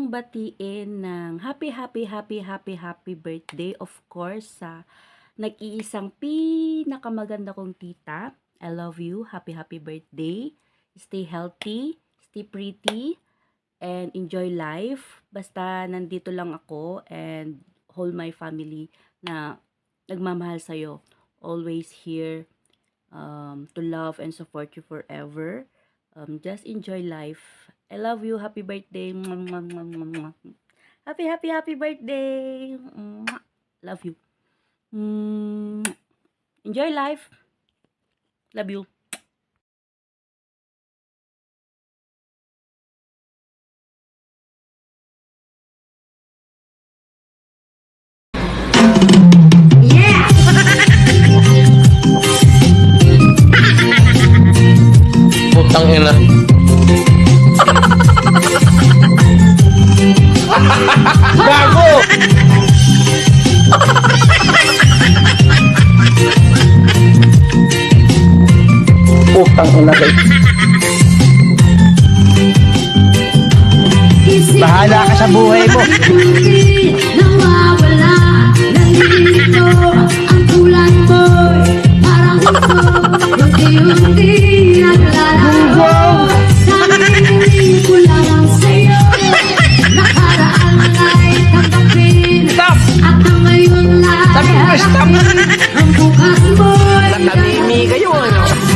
kong batiin ng happy birthday, of course, sa nag-iisang pinakamaganda kong tita. I love you. Happy birthday. Stay healthy, stay pretty, and enjoy life. Basta nandito lang ako and whole my family na nagmamahal sa'yo. Always here to love and support you forever. Just enjoy life. I love you. Happy birthday. Happy birthday. Love you. Enjoy life. Love you. Putang ina. Gago! Putang ina kayo. Bahala ka sa buhay mo. Nawawala, nandito ang kulang mo'y parang ito, unti-unti naglalaho. Sabihin ko lang sa'yo, nakaraan ay tanggapin, Stop! at ang ngayon ay Sabi ko, stop! harapin. Ang bukas mo'y Natamimi kayo, ano?